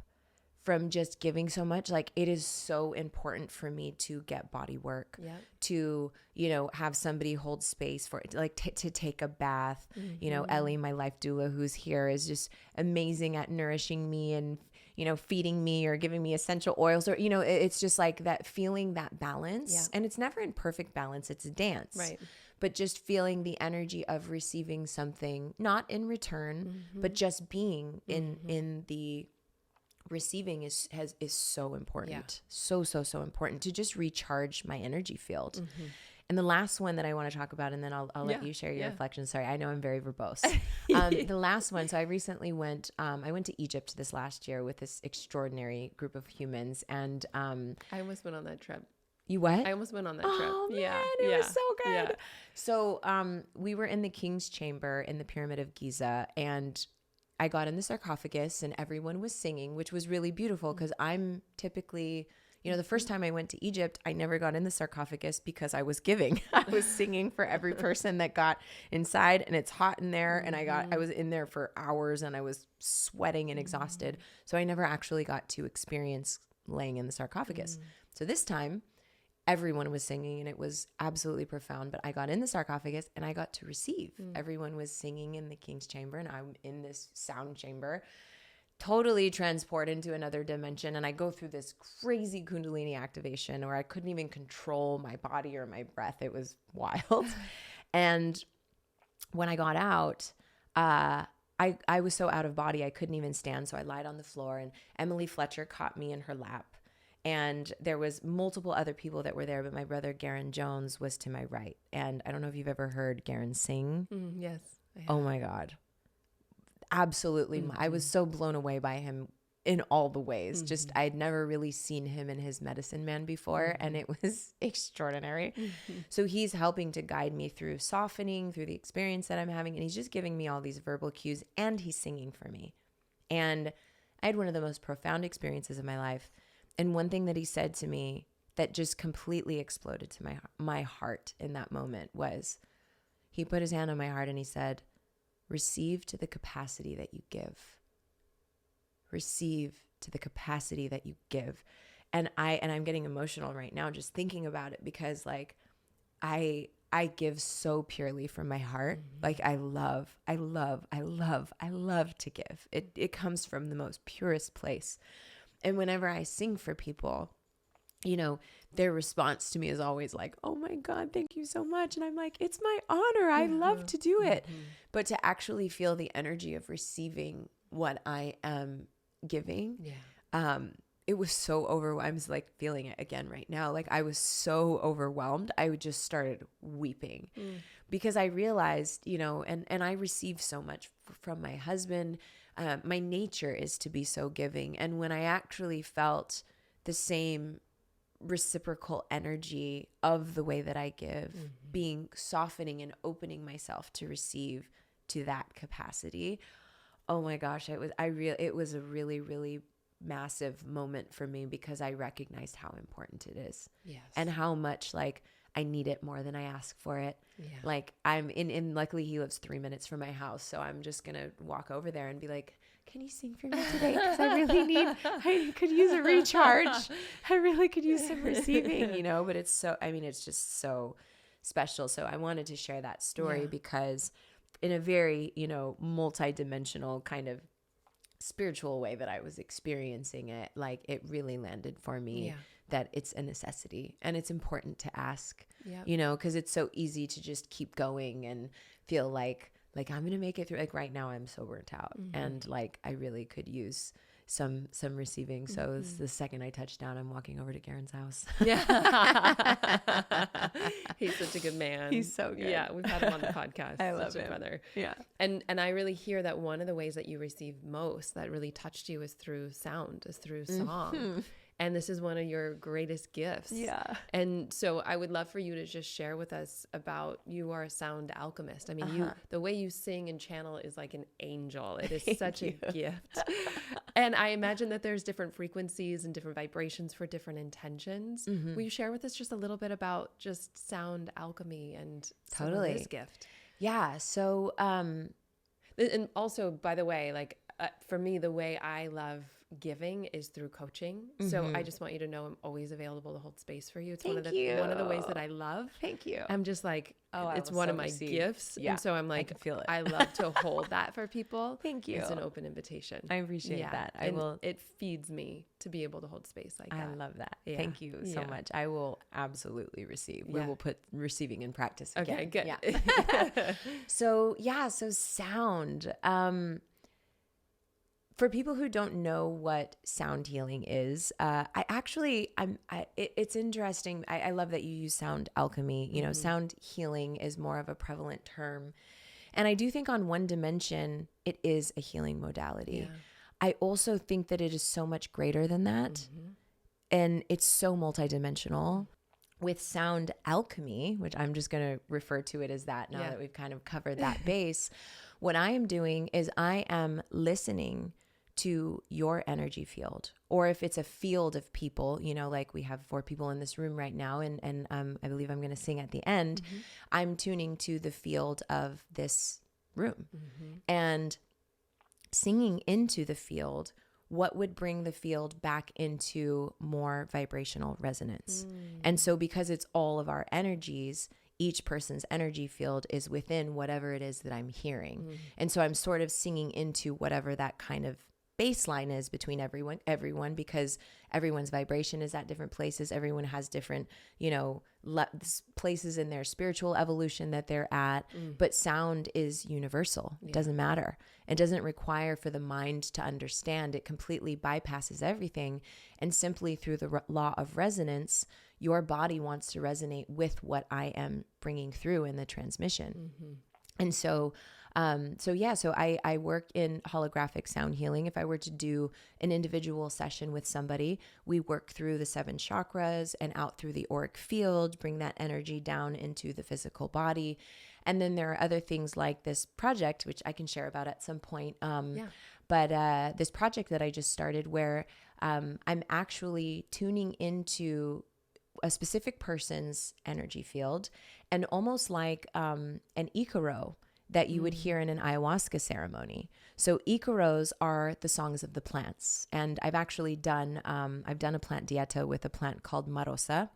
from just giving so much, like, it is so important for me to get body work, to, you know, have somebody hold space for it, like to take a bath. You know, Ellie, my life doula, who's here, is just amazing at nourishing me and, you know, feeding me or giving me essential oils, or, you know, it's just like that, feeling that balance. And it's never in perfect balance. It's a dance. Right. But just feeling the energy of receiving something, not in return, but just being in the receiving is so important. So important to just recharge my energy field. And the last one that I want to talk about, and then I'll let you share your reflections. Sorry, I know I'm very verbose. The last one. So I recently went to Egypt this last year with this extraordinary group of humans, and I almost went on that trip. You what? I almost went on that trip. Oh man, it was so good. So we were in the King's Chamber in the Pyramid of Giza, and I got in the sarcophagus and everyone was singing, which was really beautiful, because I'm typically, you know, the first time I went to Egypt, I never got in the sarcophagus because I was giving. I was singing for every person that got inside, and it's hot in there. And I was in there for hours and I was sweating and exhausted. So I never actually got to experience laying in the sarcophagus. So this time, everyone was singing and it was absolutely profound, but I got in the sarcophagus and I got to receive. Everyone was singing in the King's Chamber and I'm in this sound chamber, totally transported into another dimension. And I go through this crazy Kundalini activation where I couldn't even control my body or my breath. It was wild. And when I got out, I was so out of body, I couldn't even stand. So I lied on the floor, and Emily Fletcher caught me in her lap. And there was multiple other people that were there, but my brother Garen Jones was to my right. And I don't know if you've ever heard Garen sing. Yes. I have. Oh my God. Absolutely. I was so blown away by him in all the ways. Just, I'd never really seen him in his medicine man before, and it was extraordinary. So he's helping to guide me through softening, through the experience that I'm having. And he's just giving me all these verbal cues, and he's singing for me. And I had one of the most profound experiences of my life. And one thing that he said to me that just completely exploded to my heart in that moment was, he put his hand on my heart and he said, receive to the capacity that you give. Receive to the capacity that you give. And I'm getting emotional right now just thinking about it, because like I give so purely from my heart. Like I love to give. It comes from the most purest place. And whenever I sing for people, you know, their response to me is always like, oh my God, thank you so much. And I'm like, it's my honor. I love to do it. But to actually feel the energy of receiving what I am giving, it was so overwhelmed. I'm like feeling it again right now. Like I was so overwhelmed. I just started weeping because I realized, you know, and I receive so much from my husband. My nature is to be so giving. And when I actually felt the same reciprocal energy of the way that I give, being softening and opening myself to receive to that capacity. Oh my gosh, it was a really, really massive moment for me, because I recognized how important it is. Yes. And how much like I need it more than I ask for it. Yeah. Like I'm in luckily he lives 3 minutes from my house, so I'm just gonna walk over there and be like, can you sing for me today? Because I could use a recharge. I really could use some receiving, you know, but it's just so special. So I wanted to share that story because in a very, you know, multidimensional kind of spiritual way that I was experiencing it, like it really landed for me that it's a necessity and it's important to ask, you know, because it's so easy to just keep going and feel like I'm going to make it through. Like right now I'm so burnt out and like I really could use some receiving. So the second I touch down, I'm walking over to Karen's house. He's such a good man. He's so good. Yeah, we've had him on the podcast. I love such him. A brother. Yeah. And I really hear that one of the ways that you receive most that really touched you is through sound, is through song. And this is one of your greatest gifts. Yeah. And so I would love for you to just share with us about, you are a sound alchemist. I mean, the way you sing and channel is like an angel. It is such a gift. And I imagine that there's different frequencies and different vibrations for different intentions. Will you share with us just a little bit about just sound alchemy and this gift? Yeah. So, and also, by the way, like for me, the way I love giving is through coaching. So I just want you to know I'm always available to hold space for you. It's one of the ways that I love. Thank you. I'm just like, it's one of my gifts. Yeah, and so I'm like, I can feel it. I love to hold that for people. Thank you. It's an open invitation. I appreciate that. It feeds me to be able to hold space like that. I love that. Yeah. Thank you so much. I will absolutely receive. We will put receiving in practice again. Okay, good. Yeah. So sound. For people who don't know what sound healing is, it's interesting. I love that you use sound alchemy. You know, sound healing is more of a prevalent term. And I do think on one dimension, it is a healing modality. Yeah. I also think that it is so much greater than that. And it's so multidimensional. With sound alchemy, which I'm just going to refer to it as that now that we've kind of covered that base, what I am doing is I am listening to your energy field, or if it's a field of people, you know, like we have 4 people in this room right now, and I believe I'm going to sing at the end. I'm tuning to the field of this room and singing into the field. What would bring the field back into more vibrational resonance? And so because it's all of our energies, each person's energy field is within whatever it is that I'm hearing. And so I'm sort of singing into whatever that kind of baseline is between everyone, because everyone's vibration is at different places. Everyone has different, you know, places in their spiritual evolution that they're at, but sound is universal. It doesn't matter. It doesn't require for the mind to understand. It completely bypasses everything. And simply through the law of resonance, your body wants to resonate with what I am bringing through in the transmission. And so I work in holographic sound healing. If I were to do an individual session with somebody, we work through the 7 chakras and out through the auric field, bring that energy down into the physical body. And then there are other things like this project, which I can share about at some point. But this project that I just started where I'm actually tuning into a specific person's energy field, and almost like an Ikaro. that you would hear in an ayahuasca ceremony. So icaros are the songs of the plants. And I've actually done a plant dieta with a plant called marosa.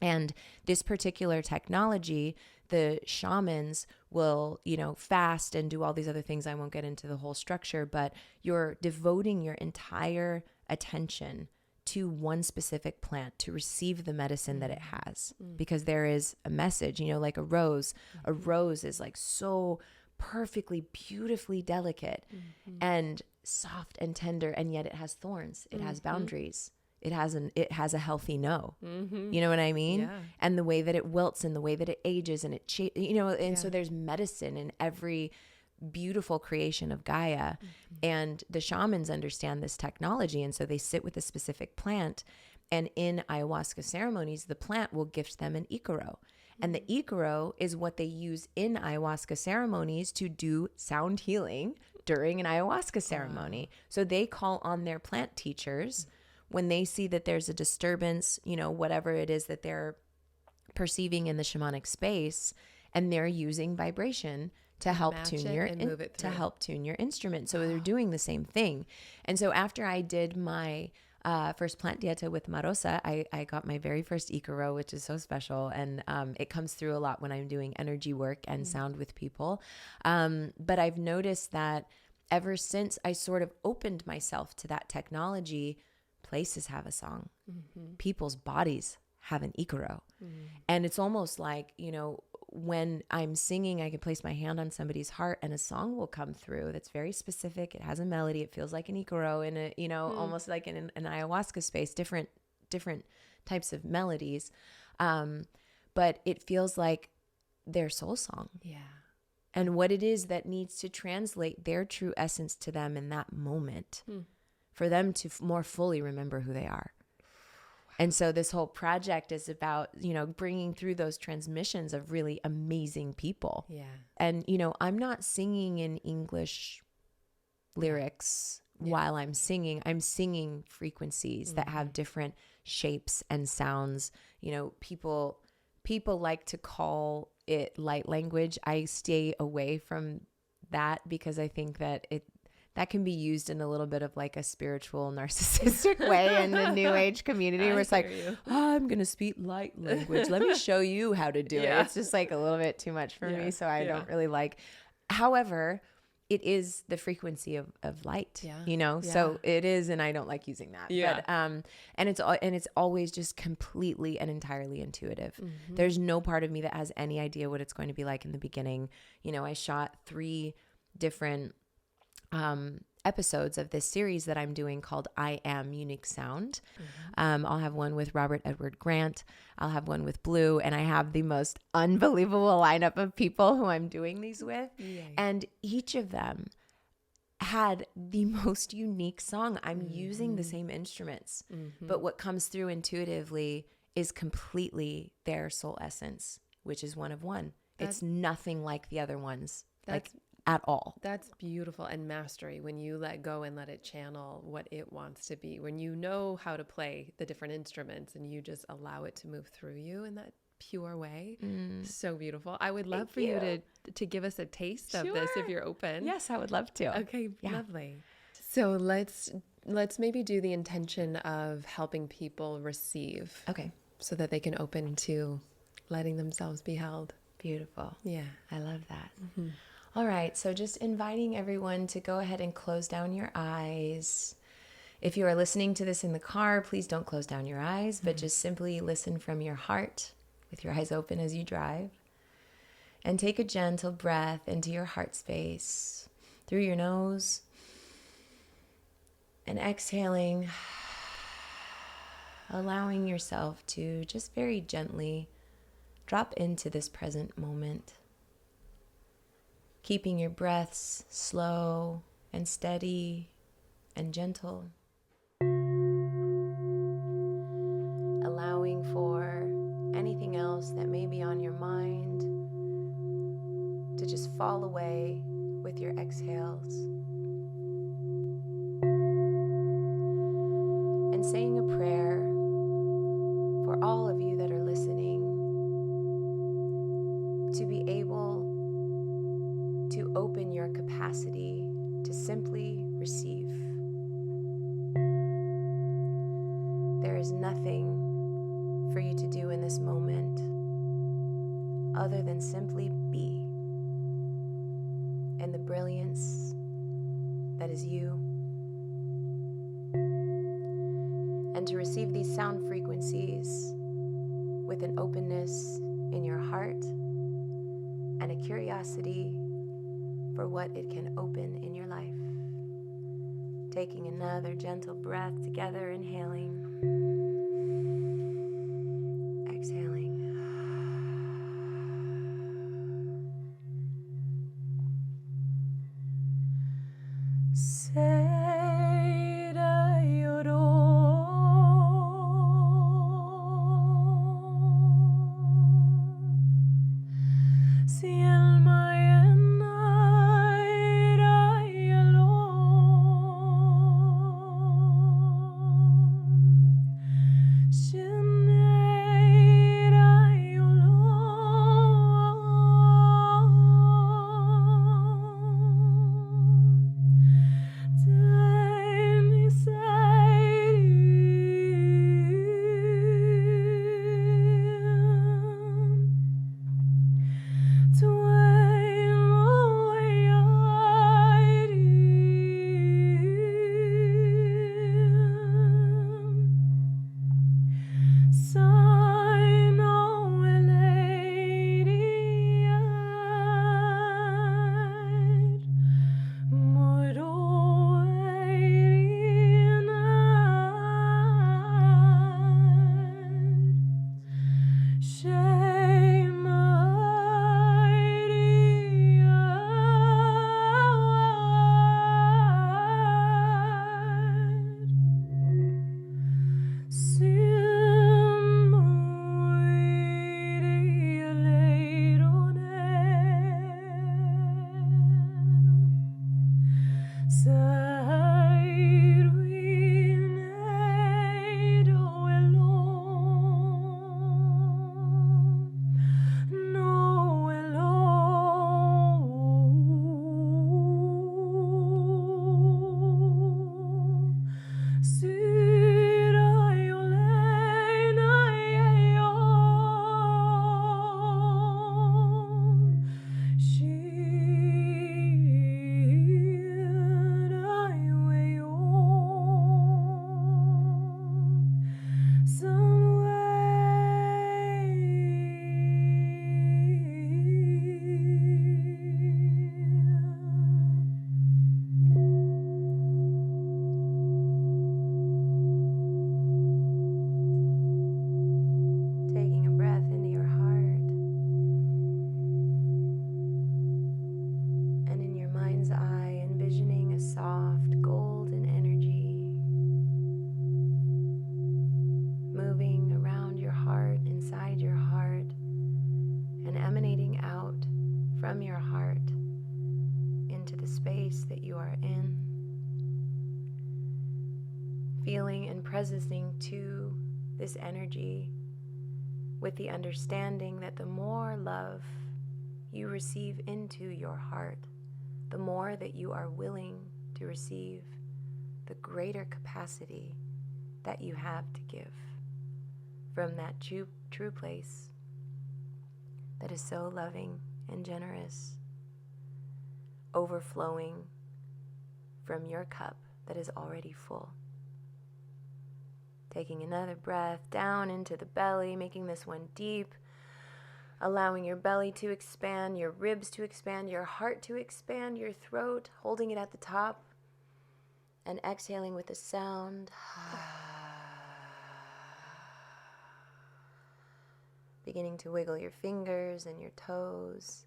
And this particular technology, the shamans will, fast and do all these other things. I won't get into the whole structure, but you're devoting your entire attention to one specific plant to receive the medicine that it has, because there is a message, like a rose. A rose is like so perfectly, beautifully delicate and soft and tender, and yet it has thorns. It has boundaries. It has a healthy no. You know what I mean? Yeah. And the way that it wilts and the way that it ages and so there's medicine in every beautiful creation of Gaia. And the shamans understand this technology. And so they sit with a specific plant, and in ayahuasca ceremonies, the plant will gift them an icaro. And the icaro is what they use in ayahuasca ceremonies to do sound healing during an ayahuasca ceremony. So they call on their plant teachers when they see that there's a disturbance, whatever it is that they're perceiving in the shamanic space, and they're using vibration to help tune your instrument. So they're doing the same thing. And so after I did my first plant dieta with marosa, I got my very first icaro, which is so special. And it comes through a lot when I'm doing energy work and sound with people. But I've noticed that ever since I sort of opened myself to that technology, places have a song. People's bodies have an icaro. And it's almost like, when I'm singing, I can place my hand on somebody's heart and a song will come through that's very specific. It has a melody. It feels like an icaro in a, almost like in an ayahuasca space, different types of melodies. But it feels like their soul song. Yeah. And what it is that needs to translate their true essence to them in that moment for them to more fully remember who they are. And so this whole project is about, bringing through those transmissions of really amazing people. Yeah. And, I'm not singing in English lyrics while I'm singing frequencies that have different shapes and sounds. People like to call it light language. I stay away from that because I think that that can be used in a little bit of like a spiritual narcissistic way in the new age community where it's like, I'm going to speak light language. Let me show you how to do it. It's just like a little bit too much for me. So I don't really like, however, it is the frequency of light, so it is. And I don't like using that, but, and it's always just completely and entirely intuitive. There's no part of me that has any idea what it's going to be like in the beginning. I shot 3 different episodes of this series that I'm doing called I Am Unique Sound. I'll have one with Robert Edward Grant. I'll have one with Blue, and I have the most unbelievable lineup of people who I'm doing these with. And each of them had the most unique song. I'm using the same instruments, but what comes through intuitively is completely their soul essence, which is one of one. It's nothing like the other ones. At all. That's beautiful. And mastery, when you let go and let it channel what it wants to be, when you know how to play the different instruments and you just allow it to move through you in that pure way. So beautiful. I would love for you to give us a taste of this if you're open. Yes, I would love to. Okay, lovely. So let's maybe do the intention of helping people receive. Okay. So that they can open to letting themselves be held. Beautiful. Yeah. I love that. All right, so just inviting everyone to go ahead and close down your eyes. If you are listening to this in the car, please don't close down your eyes, but just simply listen from your heart with your eyes open as you drive. And take a gentle breath into your heart space through your nose. And exhaling, allowing yourself to just very gently drop into this present moment. Keeping your breaths slow and steady and gentle. Allowing for anything else that may be on your mind to just fall away with your exhales. And saying a prayer for all of you that are listening to be able capacity to simply receive. There is nothing for you to do in this moment other than simply be in the brilliance that is you, and to receive these sound frequencies with an openness in your heart and a curiosity for what it can open in your life. Taking another gentle breath together, inhaling, exhaling. From your heart into the space that you are in, feeling and presencing to this energy with the understanding that the more love you receive into your heart, the more that you are willing to receive, the greater capacity that you have to give from that true place that is so loving and generous, overflowing from your cup that is already full. Taking another breath down into the belly, making this one deep, allowing your belly to expand, your ribs to expand, your heart to expand, your throat, holding it at the top, and exhaling with a sound. Beginning to wiggle your fingers and your toes,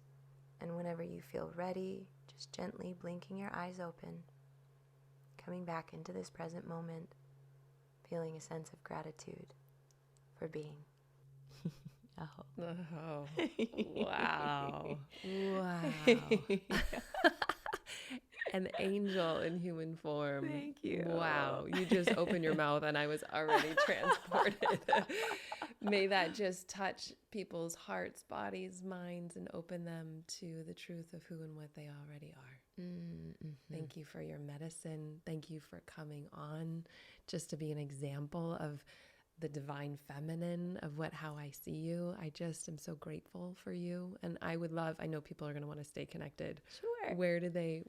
and whenever you feel ready, just gently blinking your eyes open, coming back into this present moment, feeling a sense of gratitude for being. Oh, wow. Wow. An angel in human form. Thank you. Wow. You just opened your mouth and I was already transported. May that just touch people's hearts, bodies, minds, and open them to the truth of who and what they already are. Thank you for your medicine. Thank you for coming on just to be an example of the divine feminine of how I see you. I just am so grateful for you. And I know people are going to want to stay connected. Sure. Where do they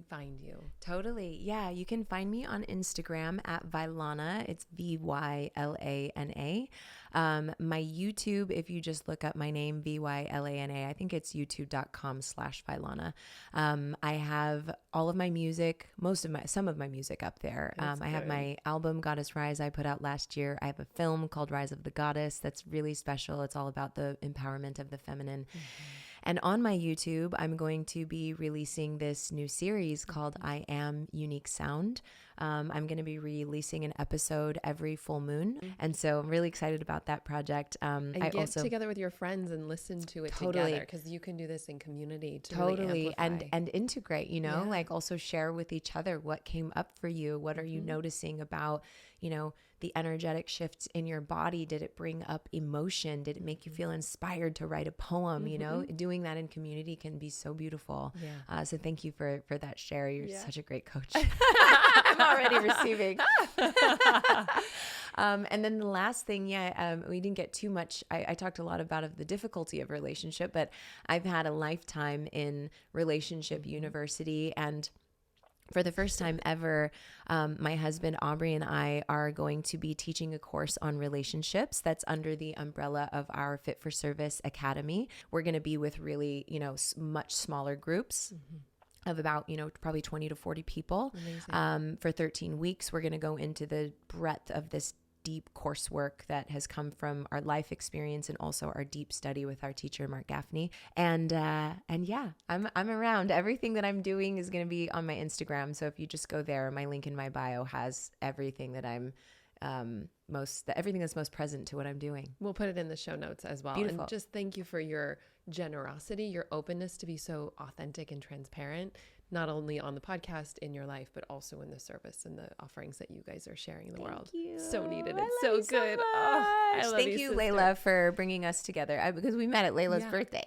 find you? Totally. Yeah. You can find me on Instagram at Vylana. It's Vylana. My YouTube, if you just look up my name, Vylana, I think it's youtube.com/Vylana. I have all of my music, some of my music up there. I have my album Goddess Rise I put out last year. I have a film called Rise of the Goddess that's really special. It's all about the empowerment of the feminine. And on my YouTube, I'm going to be releasing this new series called I Am Unique Sound. I'm going to be releasing an episode every full moon. And so I'm really excited about that project. And get together with your friends and listen to it together, because you can do this in community to really amplify. and integrate, like also share with each other what came up for you. What are you noticing about, the energetic shifts in your body? Did it bring up emotion? Did it make you feel inspired to write a poem? Doing that in community can be so beautiful. Yeah. So thank you for that share. You're such a great coach. I'm already receiving. And then the last thing, we didn't get too much. I talked a lot about the difficulty of relationship, but I've had a lifetime in relationship university, and for the first time ever, my husband, Aubrey, and I are going to be teaching a course on relationships that's under the umbrella of our Fit for Service Academy. We're going to be with really, much smaller groups. Of about, probably 20 to 40 people. For 13 weeks. We're going to go into the breadth of this deep coursework that has come from our life experience and also our deep study with our teacher, Mark Gaffney. And yeah, I'm around. Everything that I'm doing is going to be on my Instagram. So if you just go there, my link in my bio has everything that I'm everything that's most present to what I'm doing. We'll put it in the show notes as well. Beautiful. And just thank you for your generosity, your openness to be so authentic and transparent, not only on the podcast, in your life, but also in the service and the offerings that you guys are sharing in the world. You. So needed. It's so good. I love Thank you, Layla, for bringing us together, because we met at Layla's birthday.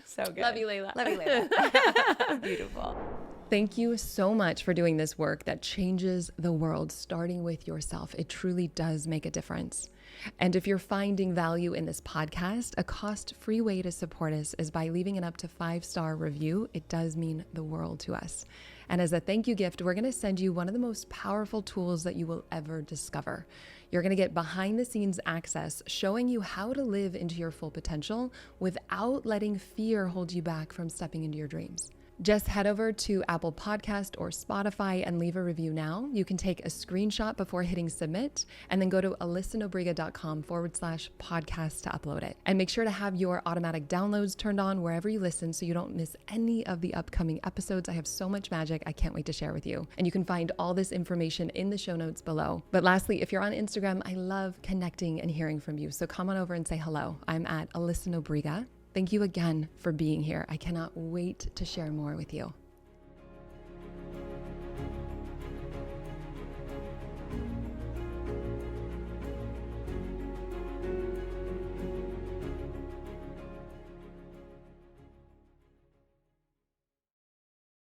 So good. Love you, Layla. Love you, Layla. Beautiful. Thank you so much for doing this work that changes the world, starting with yourself. It truly does make a difference. And if you're finding value in this podcast, a cost-free way to support us is by leaving an up to 5-star review. It does mean the world to us. And as a thank you gift, we're going to send you one of the most powerful tools that you will ever discover. You're going to get behind the scenes access showing you how to live into your full potential without letting fear hold you back from stepping into your dreams. Just head over to Apple Podcast or Spotify and leave a review now. You can take a screenshot before hitting submit and then go to alyssanobriga.com/podcast to upload it. And make sure to have your automatic downloads turned on wherever you listen so you don't miss any of the upcoming episodes. I have so much magic I can't wait to share with you. And you can find all this information in the show notes below. But lastly, if you're on Instagram, I love connecting and hearing from you. So come on over and say hello. I'm at Alyssa Nobriga. Thank you again for being here. I cannot wait to share more with you.